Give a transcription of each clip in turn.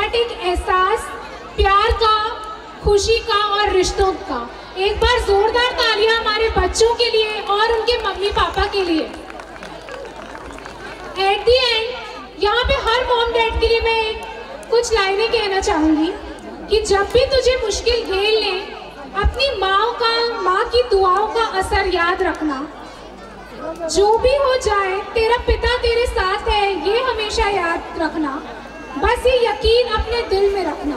But एक एहसास प्यार का, खुशी का और रिश्तों का। एक बार जोरदार तालियां हमारे बच्चों के लिए और उनके मम्मी पापा के लिए। एट द एंड यहाँ पे हर मॉम डैड के लिए मैं कुछ लाइनें कहना चाहूँगी कि जब भी तुझे मुश्किल घेर ले, अपनी माँ की दुआओं का असर याद रखना। जो भी हो जाए तेरा पिता तेरे साथ है, ये हमेशा याद रखना। बस ये यकीन अपने दिल में रखना।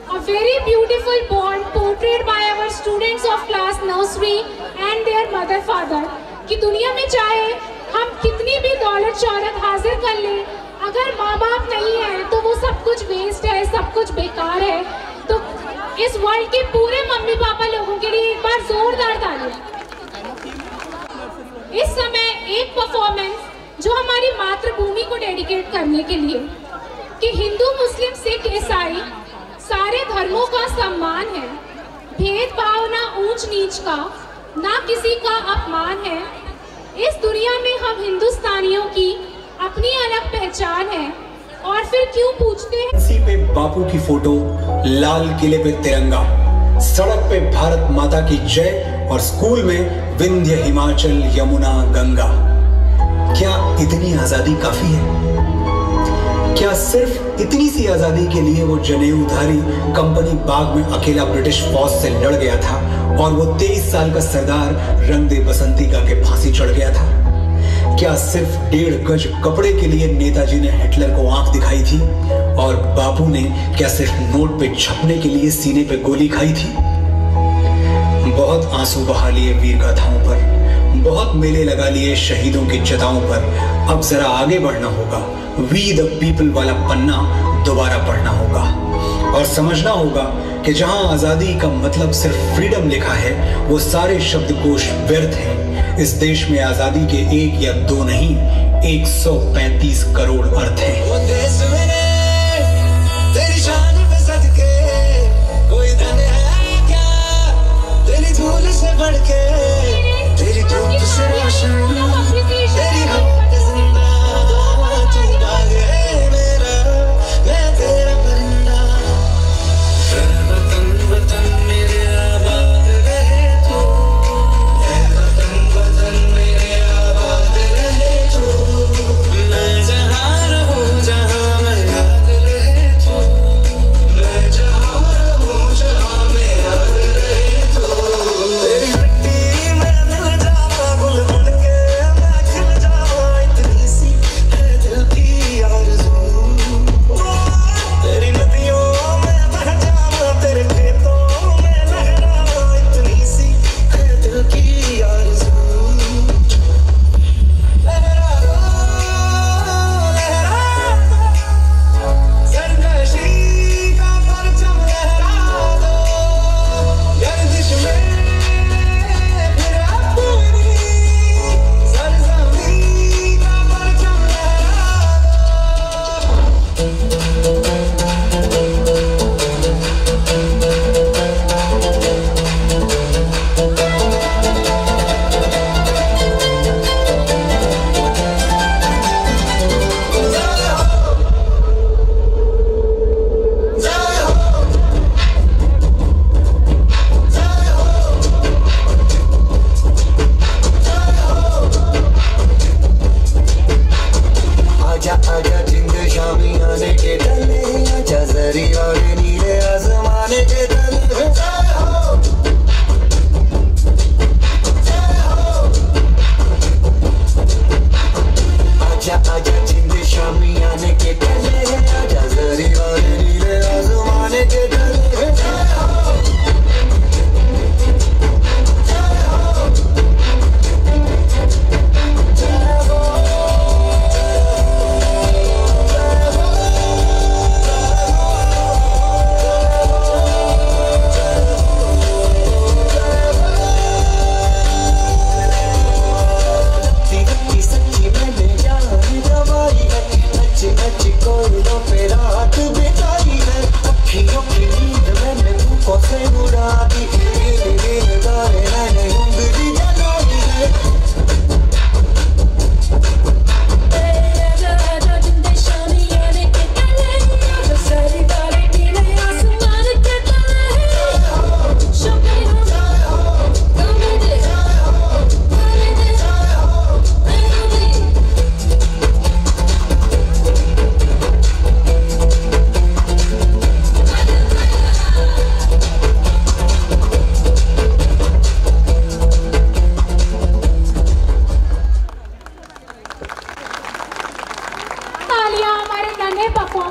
A very beautiful bond portrayed by our students of class nursery and their mother father कि दुनिया में चाहे हम कितनी भी दौलत शौहरत हासिल कर लें, अगर माँ बाप नहीं है तो वो सब कुछ वेस्ट है, सब कुछ बेकार है। तो इस वर्ल्ड के पूरे मम्मी पापा लोगों के लिए एक बार जोरदार तालियां। इस समय एक परफॉर्मेंस जो हमारी मातृभूमि को डेडिकेट करने के लिए कि हिंदू मुस्लिम सिख ईसाई सारे धर्मों का सम्मान है, भेदभाव ना ऊंच नीच का, ना किसी का अपमान है। इस दुनिया में हम हिंदुस्तानियों की अपनी अलग पहचान है। और फिर क्यों पूछते हैं? इसी पे बापू की फोटो, लाल किले पे तिरंगा, सड़क पे भारत माता की जय और स्कूल में विंध्य हिमाचल यमुना गंगा। क्या इतनी आजादी काफी है? क्या सिर्फ इतनी सी आजादी के लिए वो जनेऊधारी कंपनी बाग में अकेला ब्रिटिश फौज से लड़ गया था और वो 23 साल का सरदार रंग दे बसंती का के फांसी चढ़ गया था? क्या सिर्फ 1.5 गज कपड़े के लिए नेताजी ने हिटलर को आंख दिखाई थी और बापू ने क्या सिर्फ नोट पे छपने के लिए सीने पे गोली खाई थी? बहुत आंसू बहा लिए वीर गाथाओं पर, बहुत मेले लगा लिए शहीदों की चिताओं पर। अब जरा आगे बढ़ना होगा, वी द पीपल वाला पन्ना दोबारा पढ़ना होगा और समझना होगा कि जहां आजादी का मतलब सिर्फ फ्रीडम लिखा है, वो सारे शब्दकोश व्यर्थ हैं। इस देश में आजादी के 1 या 2 नहीं, 135 करोड़ अर्थ हैं। तेरी शान पे सदके कोई धन है क्या, तेरी धूल से बढ़ के, तेरी धूप से रोशन, तेरी हवा के जिंदा, तू बाग है मेरा, मैं तेरा परिंदा। वतन वतन मेरे आबाद रहे तू, वतन मेरे आबाद रहे तू। मैं जहाँ रहूँ जहाँ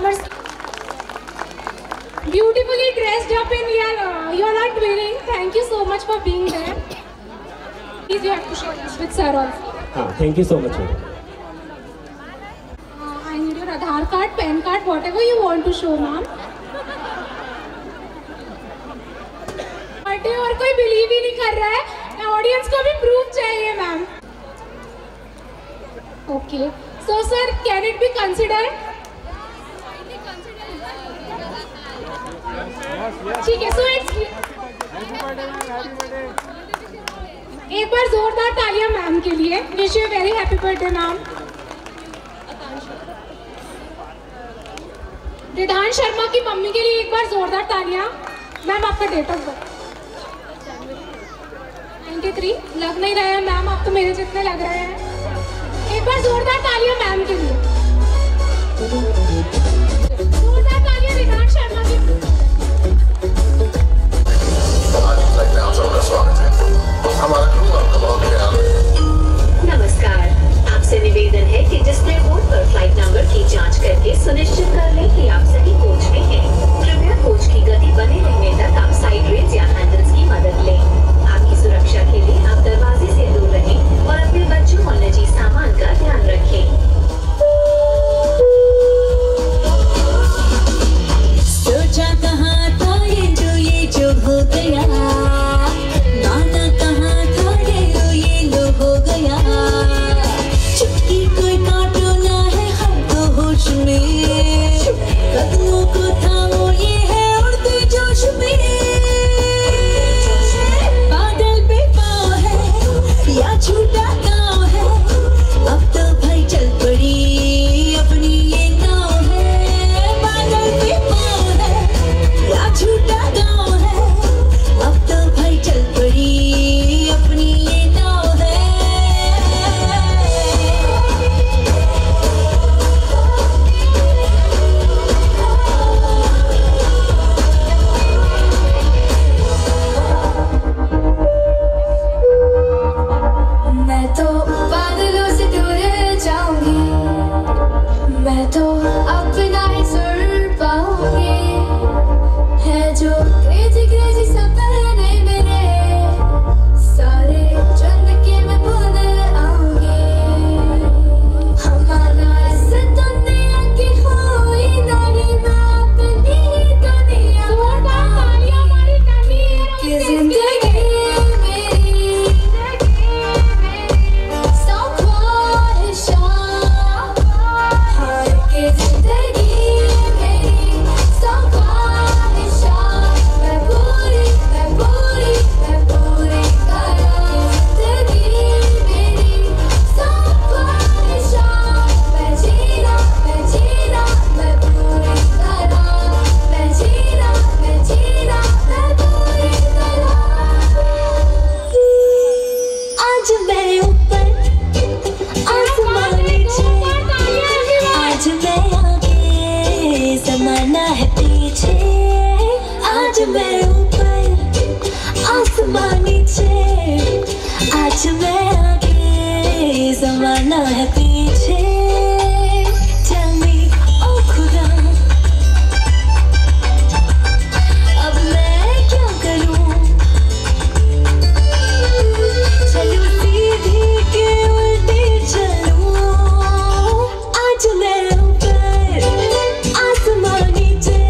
performers. Beautifully dressed up in you are not winning. Thank you so much for being there. Please, you have to share this with sir also. Thank you so much. I need your Aadhaar card, PAN card, whatever you want to show, ma'am. और कोई believe ही नहीं कर रहा है, audience को भी proof चाहिए ma'am. Okay, so sir can it be considered? ठीक है, सो इट्स एक बार जोरदार तालियां मैम के लिए. Wish you very happy birthday ma'am. Ridhan Sharma की मम्मी के लिए एक बार जोरदार तालियां. मैम आपका डेट ऑफ बर्थ 93. लग नहीं रहे हैं मैम, आप तो मेरे जितने लग रहे हैं. एक बार जोरदार तालियां मैम के लिए. जोरदार तालियां रिधान शर्मा की. नमस्कार, आपसे निवेदन है कि डिस्प्ले बोर्ड पर फ्लाइट नंबर की जांच करके सुनिश्चित कर लें कि आप सही कोच में हैं. कृपया कोच की गति बने रहने तक आप साइड रेल्स या हैंडल्स की मदद लें. आपकी सुरक्षा के लिए आप दरवाजे से दूर रहें और अपने बच्चों और निजी सामान का ध्यान रखें. सोचा कहाँ था ये जो हो गया, नाना कहाँ था ये लो हो गया. चुटकी कोई काटो ना है हमको होश में, कदमों को थामो ये है उड़ते जोश में. बादल पे पाँव है या छूटा गाँव है, अब तो भाई चल पड़ी अपनी ये नाव है. बादल पे पाँव है या छूटा गाँव है, अब तो भाई चल पड़ी अपनी ये नाव है. मैं तो बादलों से दूर जाऊंगी, मैं तो अपना ही सुर पाऊंगी. है जो क्रेजी क्रेजी सपने मेरे, सारे चंद के मैं भूल आऊंगी. हमारा इस दुनिया की हुई नानी, मैं अपनी दुनिया की जिंदगी आज मैं आगे ज़माना है पीछे. Tell me, ओ खुदा, अब मैं क्या करूं? चलूं सीधी के उल्टी चलूं. आज मैं ऊपर आसमान नीचे,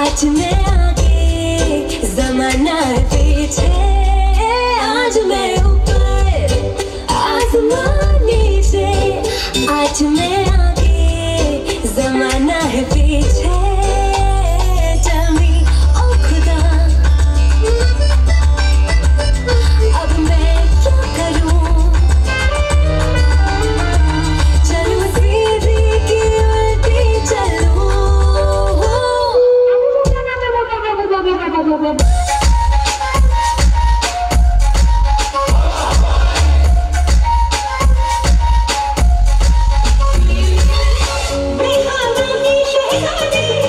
आज मैं आगे ज़माना है पीछे. आज मैं ऊपर आसमान नीचे, आज मैं आगे ज़माना है पीछे. Tell me, ओ खुदा, अब मैं क्या करूं? चलूं सीधी की उल्टी चलूं. बिहार की शहजादी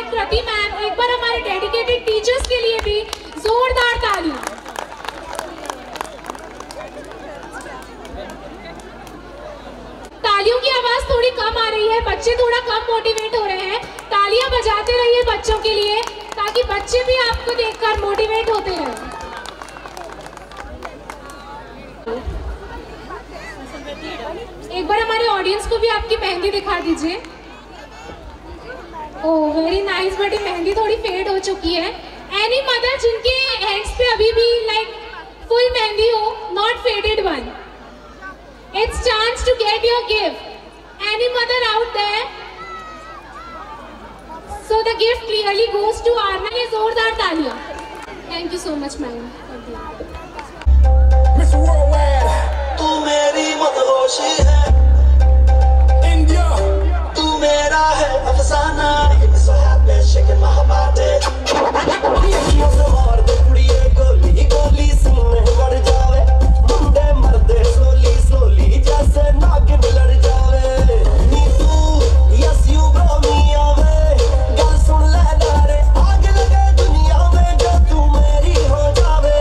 मैम, कृति मैम, एक बार हमारे डेडिकेटेड टीचर्स के लिए भी जोरदार तालियां। तालियों की आवाज थोड़ी कम आ रही है, बच्चे थोड़ा कम मोटिवेट हो रहे हैं। तालियां बजाते रहिए बच्चों के लिए, ताकि बच्चे भी आपको देखकर मोटिवेट होते रहें। एक बार हमारे ऑडियंस को भी आपकी मेहंदी दिखा दीजिए। Oh very nice, but mehndi थोड़ी फेड हो चुकी है। एनी मदर जिनके हैंड्स पे अभी भी लाइक फुल मेहंदी हो, not faded one, it's chance to get your gift. Any mother out there, so the gift clearly goes to Aarna. ये जोरदार तालियां। Thank you so much ma'am. तू मेरी मदहोशी है इंडिया, तू मेरा है अफसाना। So happy shaking my body, ये से मार दे कुड़िए गोली गोली सीने बढ़ जावे, मुंडे मर्दे सोली सोली जैसे नागिन लड़ जावे। नी तू यस यू ब्रो मी आवे, गल सुन ले नारे, आग लगे दुनिया में जो तू मेरी हो जावे।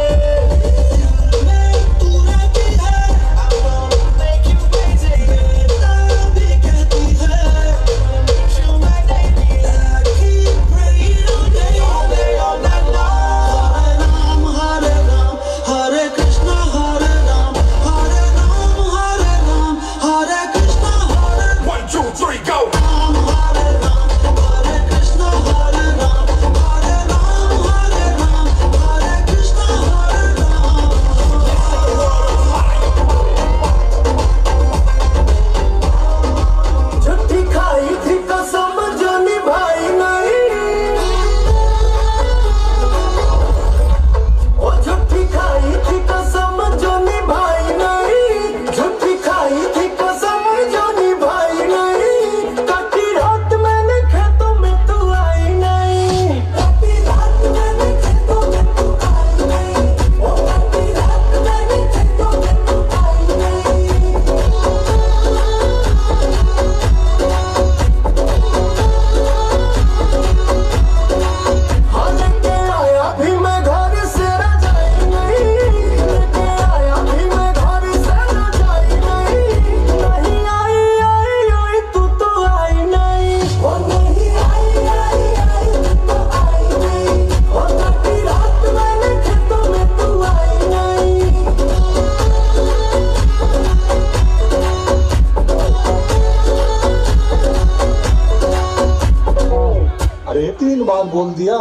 तीन बार बोल दिया,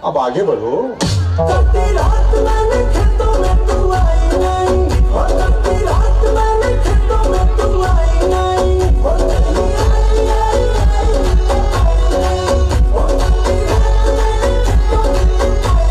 अब आगे बढ़ो। रात मैंने खेतों में तू आई नहीं, और रात मैंने खेतों में तू आई नहीं, और नहीं आई आई आई आई, और रात मैंने खेतों में तू आई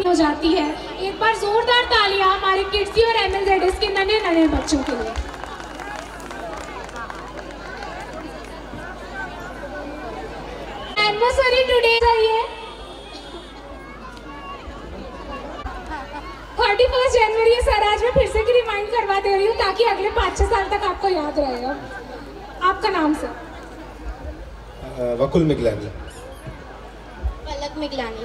हो जाती है। एक बार जोरदार तालियां हमारे किड्सी और MLZS के नन्हे नन्हे बच्चों के लिए। एनिवर्सरी टुडे है 31 जनवरी। सर आज मैं फिर से रिमाइंड कर धन्यवाद दे रही हूँ ताकि अगले 5-6 साल तक आपको याद रहेगा। आपका नाम सर? वकुल मिगलानी। पलक मिगलानी।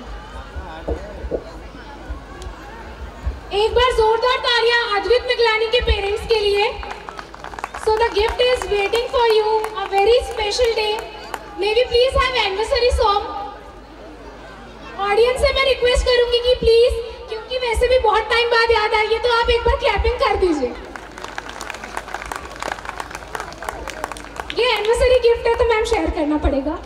एक बार जोरदार तालियां अद्वित मिगलानी के पेरेंट्स के लिए। So the gift is waiting for you, a very special day. May we please have anniversary song? Audience से मैं रिक्वेस्ट करूंगी कि प्लीज, क्योंकि वैसे भी बहुत टाइम बाद याद आई है, तो आप एक बार क्लैपिंग कर दीजिए। ये एनिवर्सरी गिफ्ट है तो मैम शेयर करना पड़ेगा।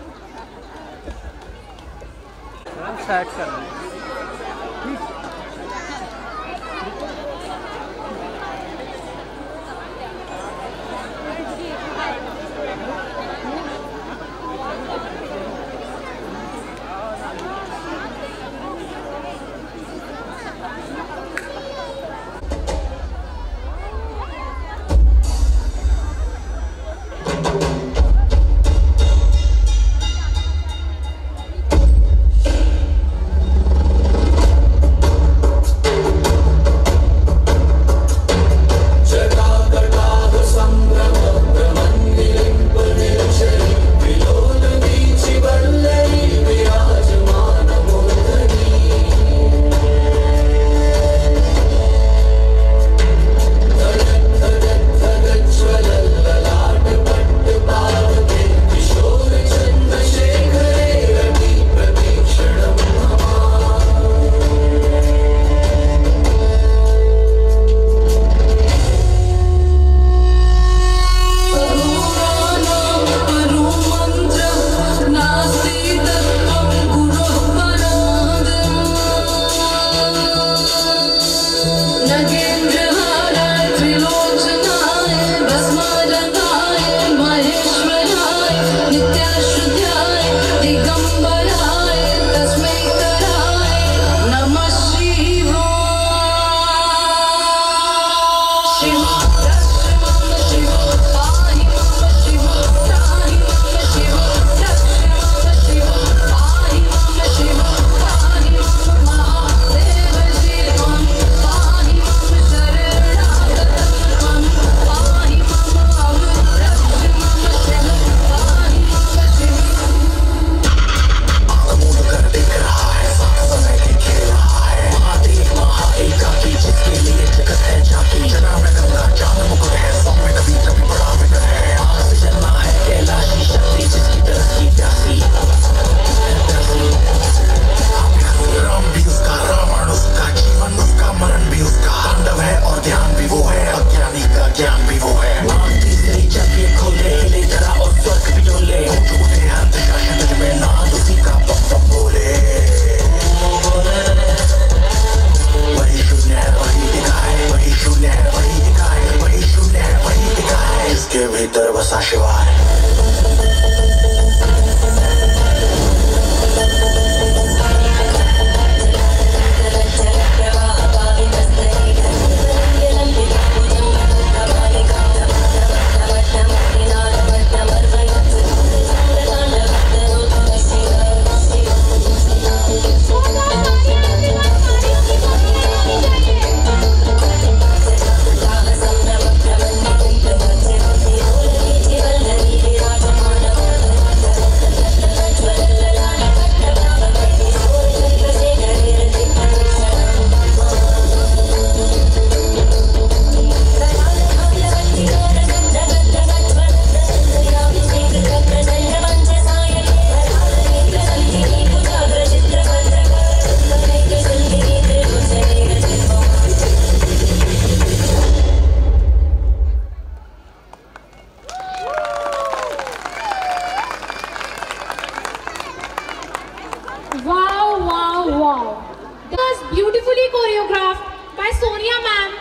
beautifully choreographed by Sonia ma'am.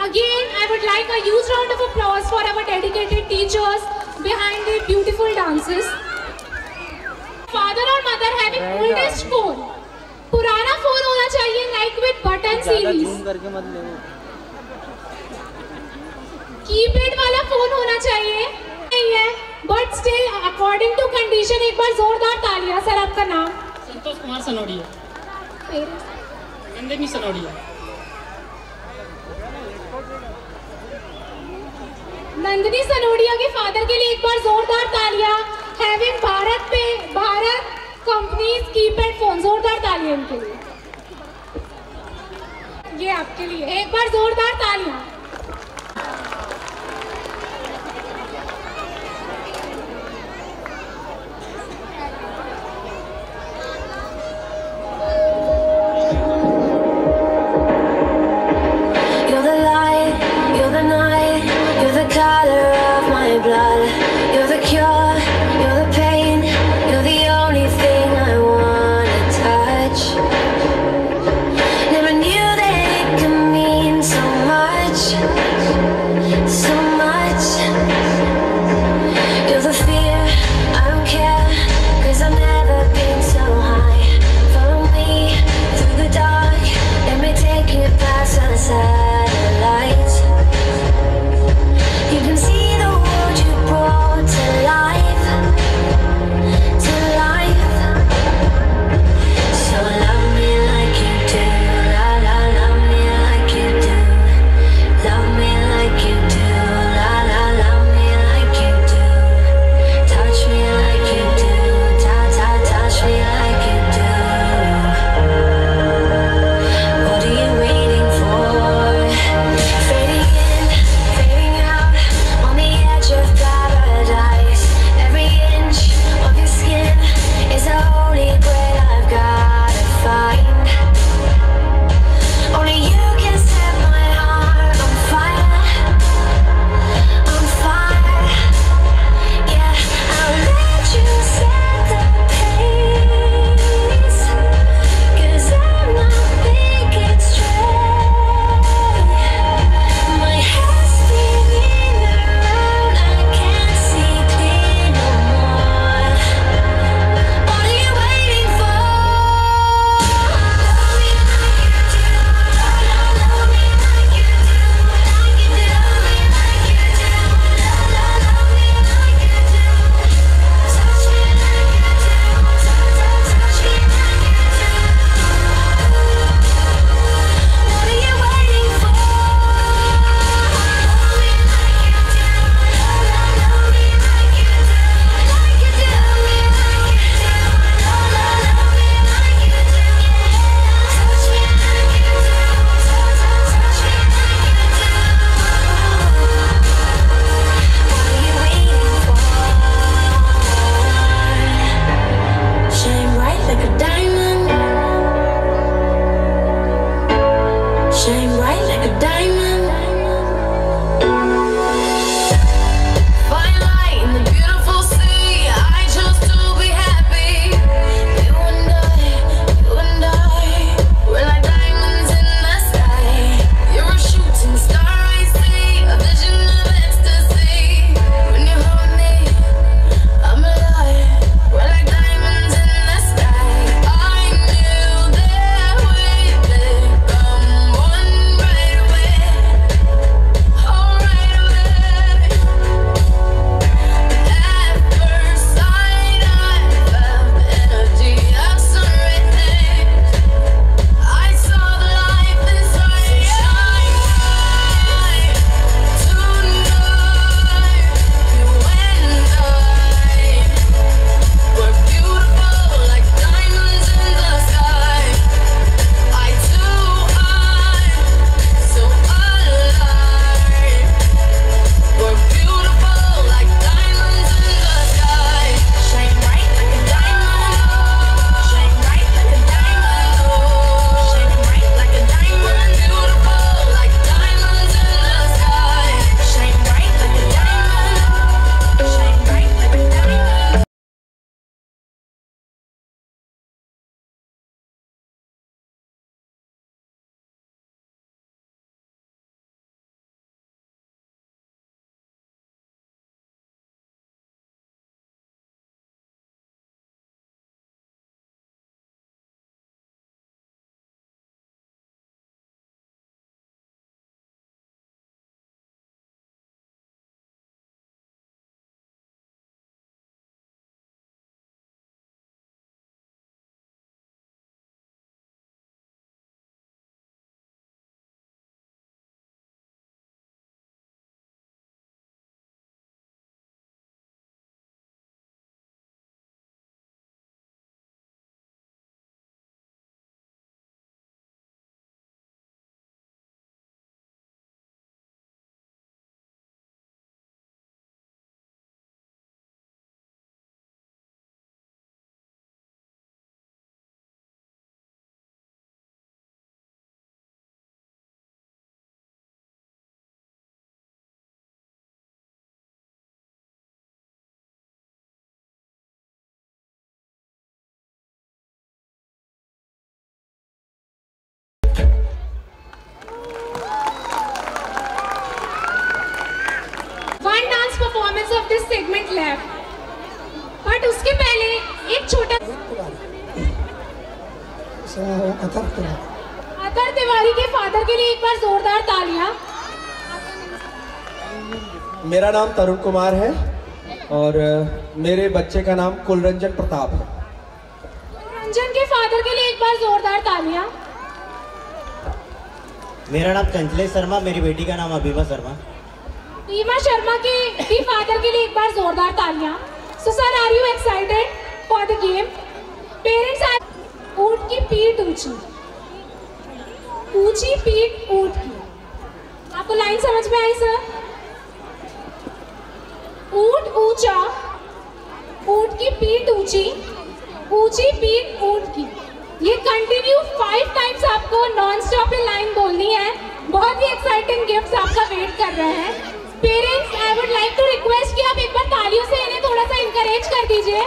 Again, I would like a huge round of applause for our dedicated teachers behind the beautiful dances. Father or mother having oldest phone. पुराना phone होना चाहिए like with button series. Keypad वाला phone होना चाहिए नहीं है, but still according to condition एक बार जोरदार तालियां। सर आपका नाम? संतोष कुमार सनोडिया। नंदिनी सनोडिया। नंदिनी सनोडिया के फादर के लिए एक बार जोरदार तालियां। Having Bharat companies keypad phone, जोरदार तालियां इनके लिए। ये आपके लिए एक बार जोरदार तालियां। Never knew that it could mean so much. अतर तिवारी के फादर के लिए एक बार जोरदार तालियां। मेरा नाम तरुण कुमार है और मेरे बच्चे का नाम कुलरंजन प्रताप है। कुलरंजन के फादर के लिए एक बार जोरदार तालियां। मेरा नाम चंचलेश शर्मा, मेरी बेटी का नाम अभिमा शर्मा। रीमा शर्मा के भी फादर के लिए एक बार जोरदार तालियां। So sir, are you excited for the game? Parents are ऊंट की पीठ ऊंची, ऊंची पीठ ऊंट की। आपको लाइन समझ में आई सर? ऊंट ऊंचा, ऊंट की पीठ ऊंची, ऊंची पीठ ऊंट की। ये कंटिन्यू 5 टाइम्स आपको नॉन स्टॉप in लाइन बोलनी है। बहुत ही एक्साइटिंग गिफ्ट्स आपका वेट कर रहे हैं। Parents, I would like to request कि आप एक बार तालियों से इन्हें थोड़ा सा इंकरेज कर दीजिए।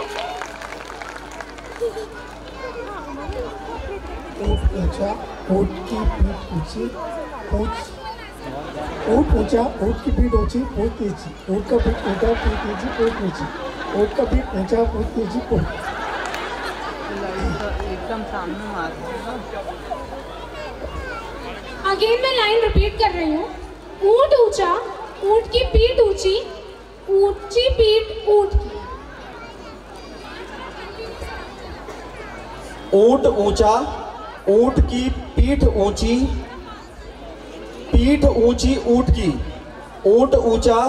ऊंट ऊंचा, ऊंट की पीठ ऊंची, ऊंट ऊंचा, ऊंट की पीठ ऊंची, ऊंट नीची, ऊंट का पीठ ऊंचा, पीठ नीची, ऊंट नीची, ऊंट का पीठ ऊंचा, ऊंट नीची, ऊंट। एकदम सामने मार। अगेन मैं लाइन रिपीट कर रही हूँ। ऊंट ऊंचा, ऊंट की पीठ ऊंची, ऊंची पीठ ऊंट की। ऊंट ऊंचा, ऊंट की पीठ ऊंची, पीठ ऊंची ऊंट की। ऊंट ऊंचा,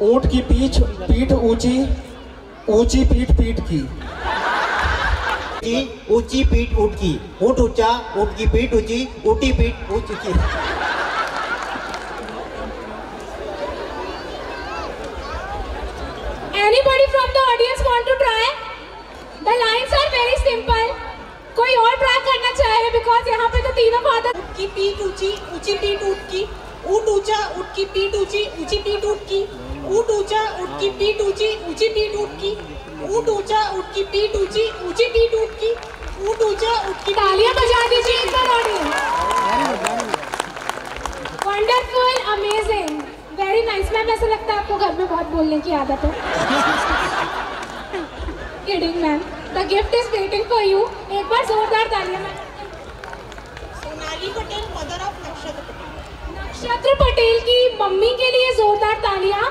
ऊंट की पीठ ऊंची, ऊंची पीठ की। ऊंची पीठ ऊंट की। ऊंट ऊंचा, ऊंट की पीठ ऊंची, ऊंटी पीठ ऊंट की। Anybody from the audience want to try? The lines are very simple. कोई और ट्राई करना चाहे? बिकॉज यहाँ पे तो तीनों फादर। की पीठ ऊंची, ऊंची पीठ ऊंट की। ऊंट ऊंचा, ऊंट की पीठ ऊंची, ऊंची पीठ ऊंट की। ऊंट ऊंचा, ऊंट की पीठ ऊंची, ऊंची पीठ ऊंट की। ऊंट ऊंचा, ऊंट की पीठ ऊंची, ऊंची पीठ ऊंट की। ऊंट ऊंचा, ऊंट की। तालियां बजा दीजिए एक बार audience. Wonderful, amazing, very nice. Ma'am, ऐसा लगता है आपको घर में बहुत बोलने की आदत है। Kidding ma'am, the gift is waiting for you. एक बार जोरदार तालियां ma'am. Sonali Patel, mother of नक्षत्र पटेल। नक्षत्र पटेल की मम्मी के लिए जोरदार तालियां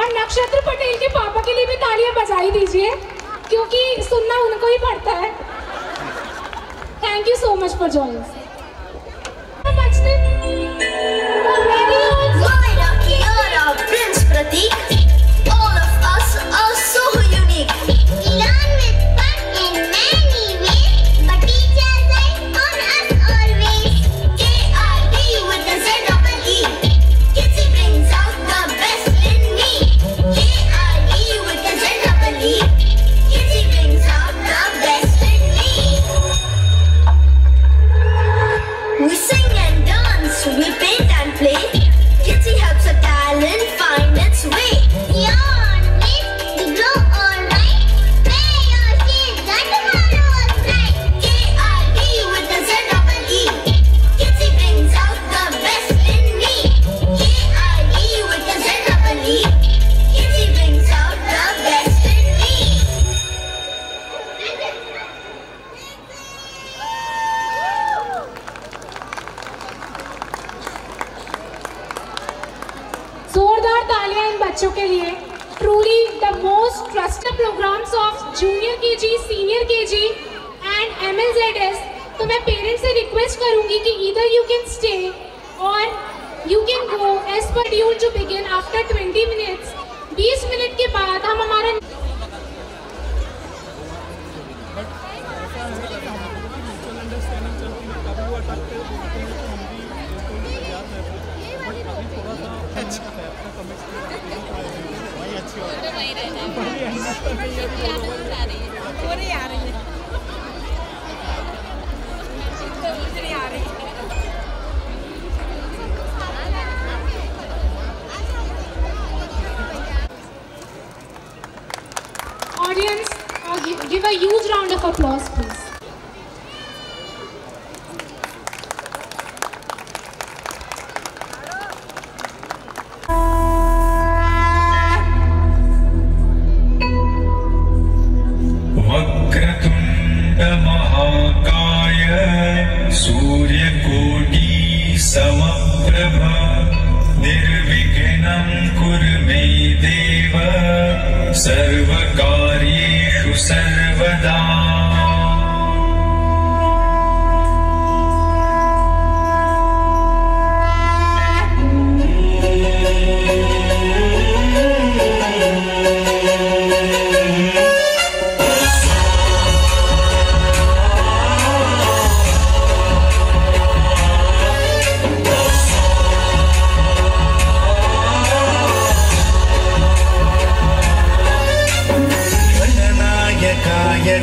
और नक्षत्र पटेल के पापा के लिए भी तालियां बजाई दीजिए, क्योंकि सुनना उनको ही पड़ता है। Thank you so much for joining. Prince Pratik, all of us are so unique. Learn with fun in many ways, but teachers like on us always. KID with the Z-double-E, Kitsy brings out the best in me. KID with the Z-double-E, Kitsy brings out the best in me. We sing and dance, we paint and play. Kitsy helps a talent find its way. Yarn with the glow alright. Play your kids, that tomorrow's bright. KID with the Z-double-E, Kitsy brings out the best in me. KID with the Z-double-E, Kitsy brings out the best in me. जोरदार तालियां इन बच्चों के लिए। Truly the most trusted programs of junior KG, senior KG and MLZS। तो मैं parents से request करूंगी कि ईदर यू कैन स्टे और you can go as per dual to begin after 20 minutes. 20 minute के बाद हम हमारा audience, give a huge round of applause, please. Vakratunda महाकाय सूर्यकोटि समप्रभा निर्विघ्नं कुरु मे देव सर्वकार्येषु सर्वदा।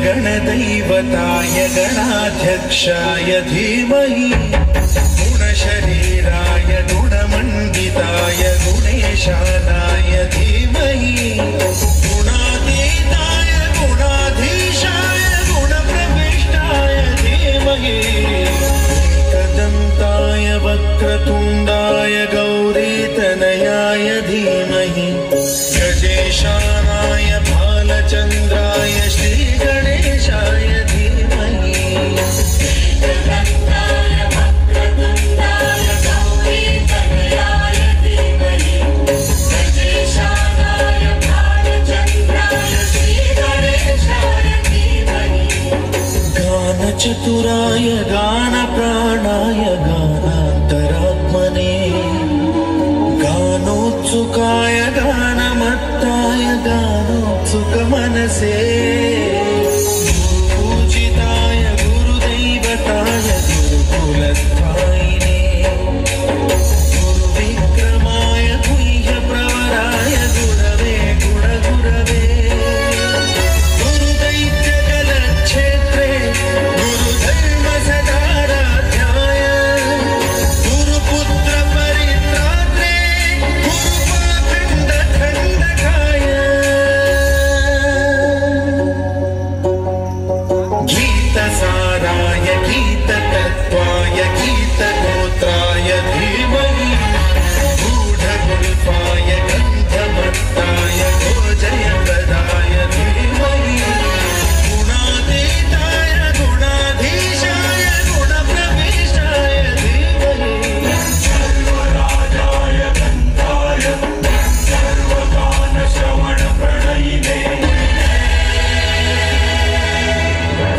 गणदैवताय गणाध्यक्षाय धीमहि गुणशरीराय गुणमण्डिताय गुणेशानाय धीमहि गुणातीताय गुणाधीशाय गुणप्रविष्टाय धीमहि एकदन्ताय वक्रतुण्डाय गौरीतनयाय धीमहि गजेशानाय भालचन्द्राय श्रीगणेशाय धीमहि एकदन्ताय वक्रतुण्डाय गौरीतनयाय धीमहि गजेशानाय भालचन्द्राय श्रीगणेशाय धीमहि गानचतुराय गानप्राणाय गानान्तरात्मने गानोत्सुकाय गानमत्ताय गानोत्सुकमनसे पूजिताय गुरुदैवताय गुरुकुलस्थायिने गुरुविक्रमाय गुह्यप्रवराय गुरवे गुणगुरवे गुरुदैत्यकलक्षेत्रे गुरुधर्मसदाराध्याय गुरुपुत्रपरित्रात्रे गुरुपाखण्डखण्डकाय गीतसाराय गीततत्त्वाय गीतगोत्राय धीमहि गूढगुल्फाय गन्धमत्ताय भोजयप्रदाय धीमहि गुणातीताय गुणाधीशाय गुणप्रविष्टाय धीमहि सर्वराजाय गन्धाय सर्वगानश्रवणप्रणयिने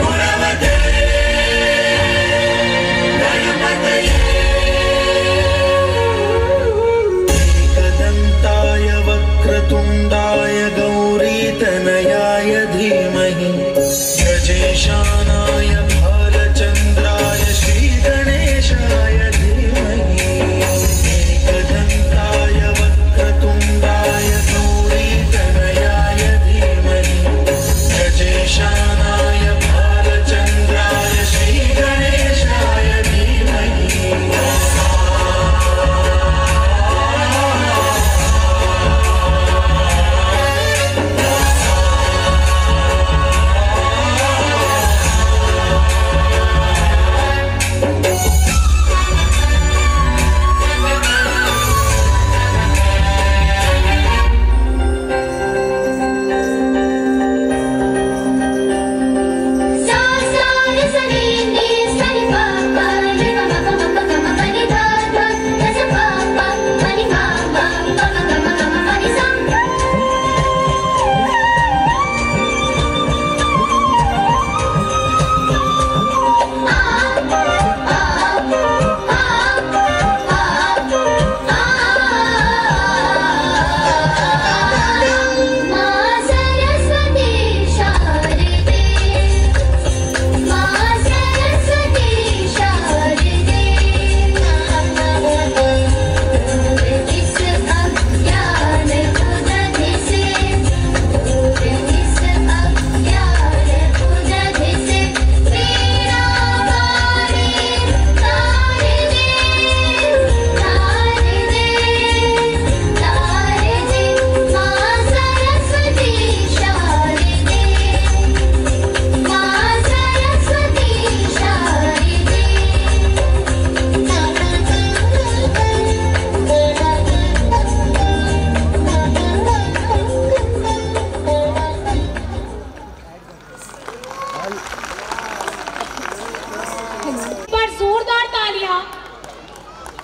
गुणवते गणपतये एकदन्ताय वक्रतुण्डाय गौरीतनयाय धीमहि गजेशानाय भालचन्द्राय श्रीगणेशाय धीमहि एकदन्ताय वक्रतुण्डाय गौरीतनयाय धीमहि गजेशानाय भालचन्द्राय श्रीगणेशाय धीमहि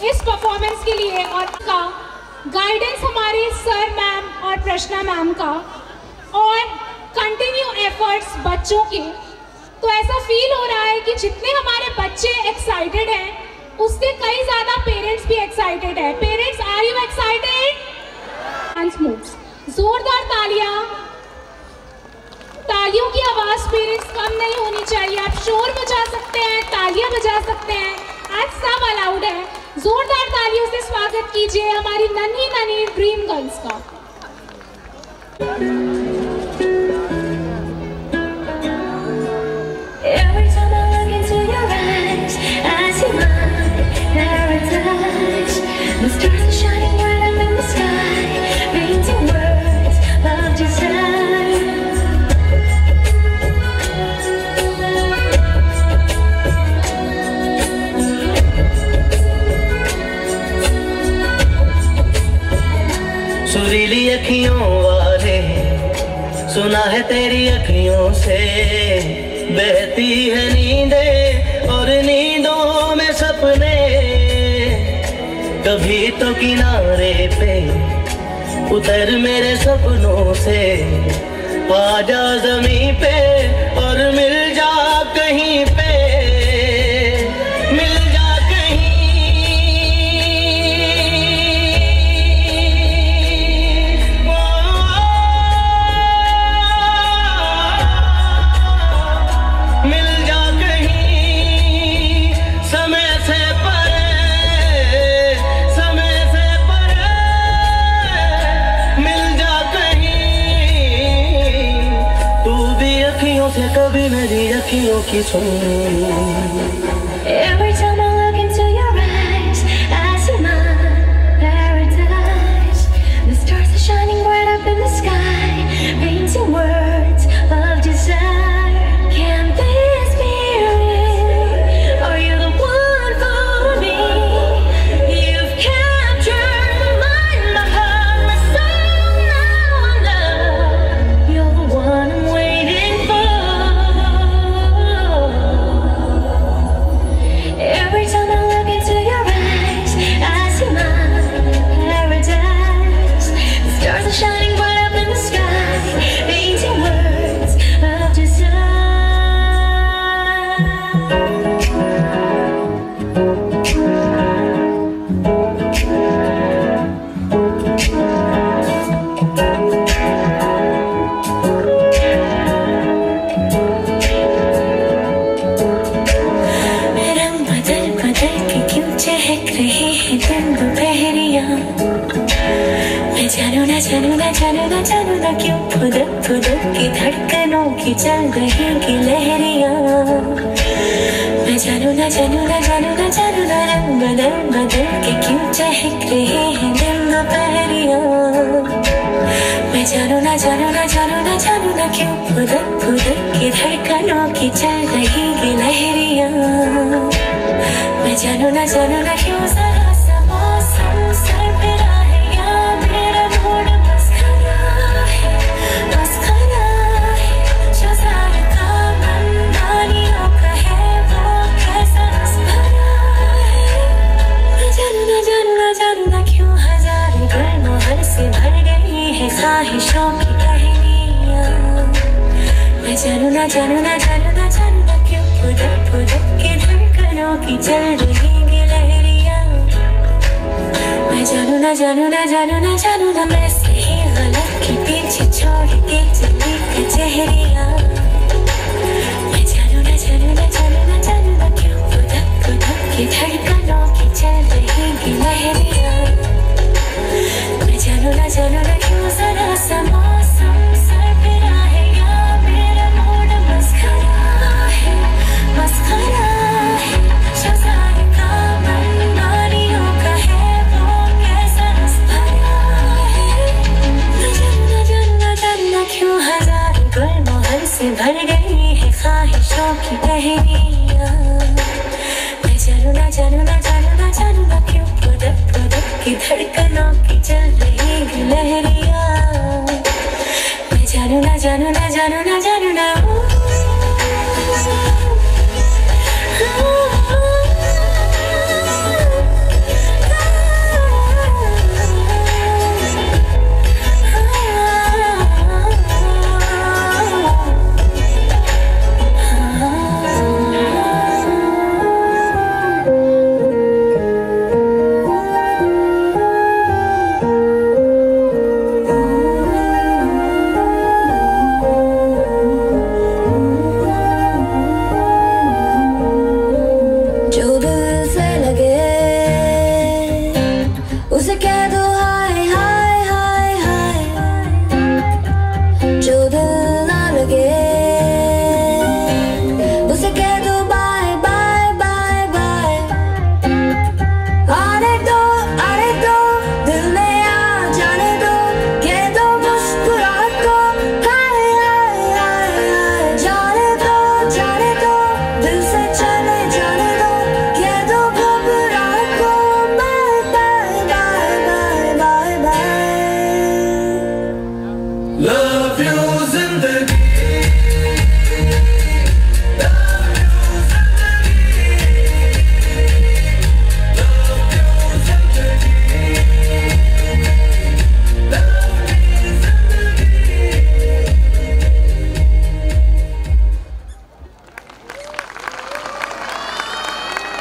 इस परफॉर्मेंस के लिए और का गाइडेंस हमारे सर मैम और प्रश्ना मैम का और कंटिन्यू एफर्ट्स बच्चों के। तो ऐसा फील हो रहा है कि जितने हमारे बच्चे एक्साइटेड हैं उससे कई ज़्यादा पेरेंट्स भी एक्साइटेड है। Parents, are you excited? Dance moves, जोरदार तालियां, तालियों की आवाज पेरेंट्स कम नहीं होनी चाहिए। आप शोर बजा सकते हैं, तालियां बजा सकते हैं, आज सब अलाउड है। जोरदार तालियों से स्वागत कीजिए हमारी नन्ही नन्ही ड्रीम गर्ल्स का। Every time I look into your eyes, I see my paradise. The stars are shining right up in the sky, painting words of desire. सुरीली अखियों वाले, सुना है तेरी अखियों से बहती है नींदें और नींदों में सपने। कभी तो किनारे पे उतर मेरे सपनों से, आजा ज़मीं पे और मिल जा कहीं पे, मिल जा कहीं। मिल जा कहीं समय से परे, समय से परे। मिल जा कहीं तू भी अखियों से कभी मेरी अखियों की सुन। Every time I look into your eyes, I see my paradise. The stars are shining bright up in the sky, painting words of desire. Can this be real? Are you the one for me? You've captured my mind, my heart, my soul. Now I know you're the one I'm waiting for. Every time I look into your eyes, I see my paradise. The stars are shining bright up in the sky, painting words of desire. रंग बदल बदल के क्यों चहक रहे हैं दिन दोपहरियाँ। मैं जानू ना जानू ना जानू ना जानू ना क्यों फुदक फुदक के धड़कनों की चल रही की लहरियाँ। मैं जानू ना जानू ना जानू ना जानू ना रंग बदल बदल के क्यों चहक रहे हैं दिन दोपहरियाँ। मैं जानू ना जानू ना जानू ना जानू ना क्यों फुदक फुदक के धड़कनों की चल रही की लहरियाँ। मैं जानू ना क्यों जरा सा मौसम सरफिरा है या मेरा मूड मस्खरा है, मस्खरा है। जो ज़ाहिर का मनमानियों का है वो कैसा रस भरा है। मैं जानू ना क्यों हज़ारों गुलमोहर से भर गई है ख्वाहिशों की कहानियाँ। मैं जानू ना क्यों फुदक फुदक के धड़कनों की चल रही की लहरियाँ। मैं जानू ना मैं सही गलत के पीछे छोड़ के चली कचहरियाँ। मैं जानू ना क्यों फुदक फुदक के धड़कनों की चल रही की लहरियाँ। मैं जानू ना क्यों जरा सा मौसम सरफिरा है या मेरा मूड मस्खरा है, मस्खरा है। जो ज़ाहिर का मनमानियों का है वो कैसा रस भरा है। मैं जानू ना क्यों हज़ारों गुलमोहर से भर गई है ख्वाहिशों की कहानियाँ। मैं जानू ना क्यों फुदक फुदक की धड़कनों की चल रही की लहरियाँ। मैं जानू ना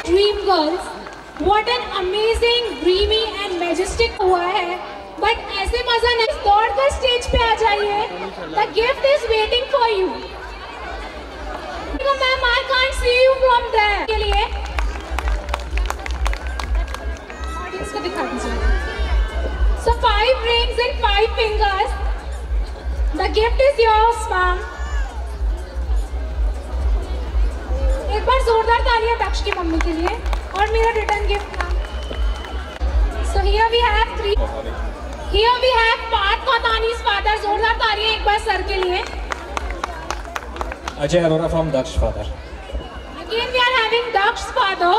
dream girls, what an amazing, dreamy and majestic हुआ है। बट ऐसे मजा नहीं, दौड़ कर स्टेज पे आ जाइए। The gift is waiting for you. Ma'am I can't see you from there के लिए ऑडियंस को दिखा दीजिए। So 5 rings and 5 fingers. The gift is yours, ma'am. एक बार जोरदार तालियां दक्ष की मम्मी के लिए और मेरा return gift ma'am. So here we have 3. Here we have Parth Kotani's father. जोरदार तालियां एक बार सर के लिए। Ajay Arora from Daksh father. Again we are having Daksh's father.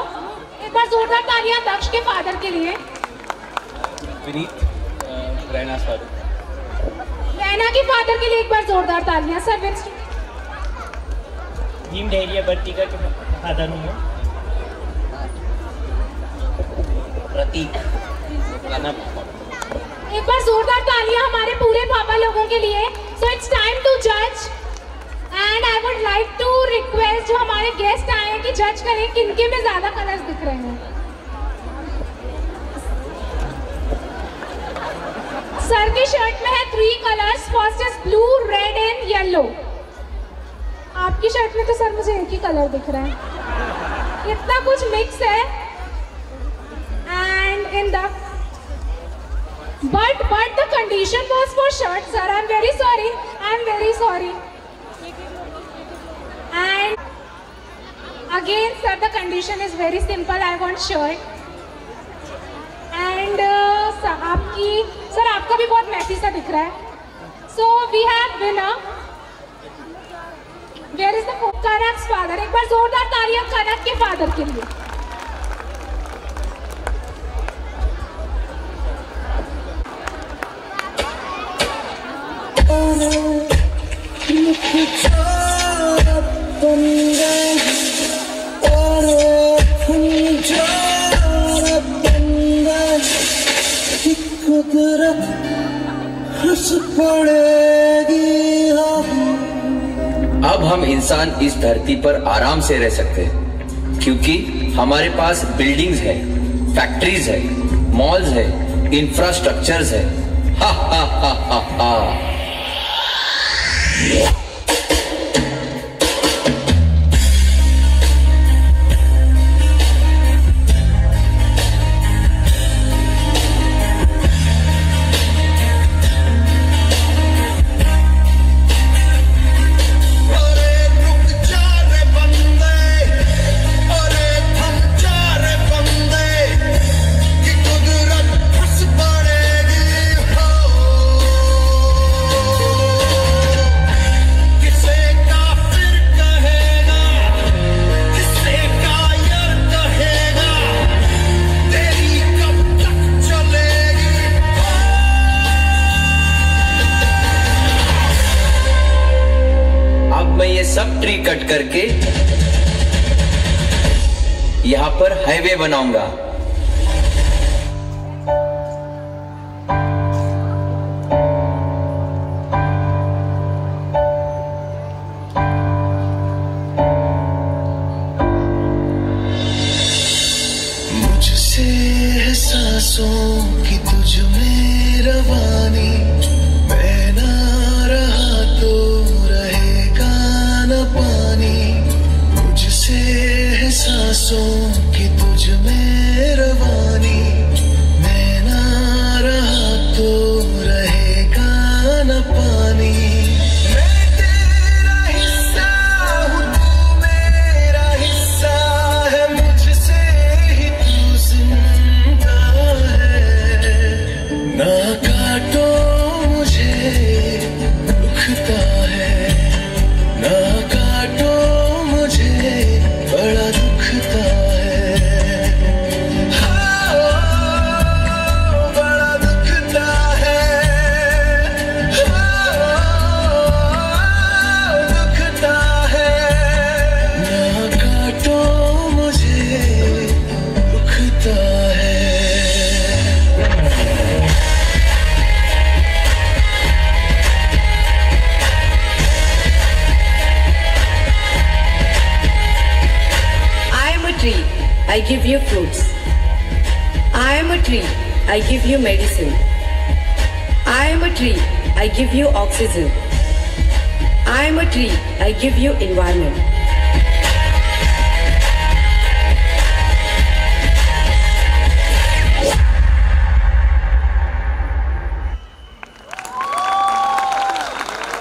एक बार जोरदार तालियां दक्ष के फादर के लिए। विनीत रैना's father. रैना के फादर के लिए एक बार जोरदार तालियां। सर भीम ढेरिया बर्तिका के फादर हूँ। प्रतीक। एक बार जोरदार तालियां हमारे पूरे पापा लोगों के लिए। सो इट्स टाइम टू जज and I would like to request जो हमारे गेस्ट आए हैं कि जज करें किनके में ज्यादा कलर्स दिख रहे हैं। सर की शर्ट में है 3 colours. First is blue, red and yellow. आपकी शर्ट में तो सर मुझे एक ही कलर दिख रहा है। इतना कुछ मिक्स है। And in the but the condition was for shirt, sir. I'm very sorry. And again, sir, the condition is very simple. I want shirt. And sir आपका भी बहुत मैसी सा दिख रहा है। So we have winner. Where is the Kanak's father? एक बार जोरदार तालियां कनक के फादर के लिए। अब हम इंसान इस धरती पर आराम से रह सकते हैं क्योंकि हमारे पास बिल्डिंग्स है, फैक्ट्रीज है, मॉल्स है, इंफ्रास्ट्रक्चर्स है। हा हा हा हा हा। सब ट्री कट करके यहां पर हाईवे बनाऊंगा। मुझसे है सांसों की तुझ में रवानी, मैं ना रहा तो रहेगा न पानी। मुझसे है सांसों की तुझ में रवानी, मैं ना रहा तो रहेगा न पानी। मैं तेरा हिस्सा हूँ, तू मेरा हिस्सा है, मुझसे ही तू जिंदा है। ना काटो मुझे दुखता है, ना काटो मुझे बड़ा दुखता है। हाँ, I give you fruits. I am a tree, I give you medicine. I am a tree, I give you oxygen. I am a tree, I give you environment.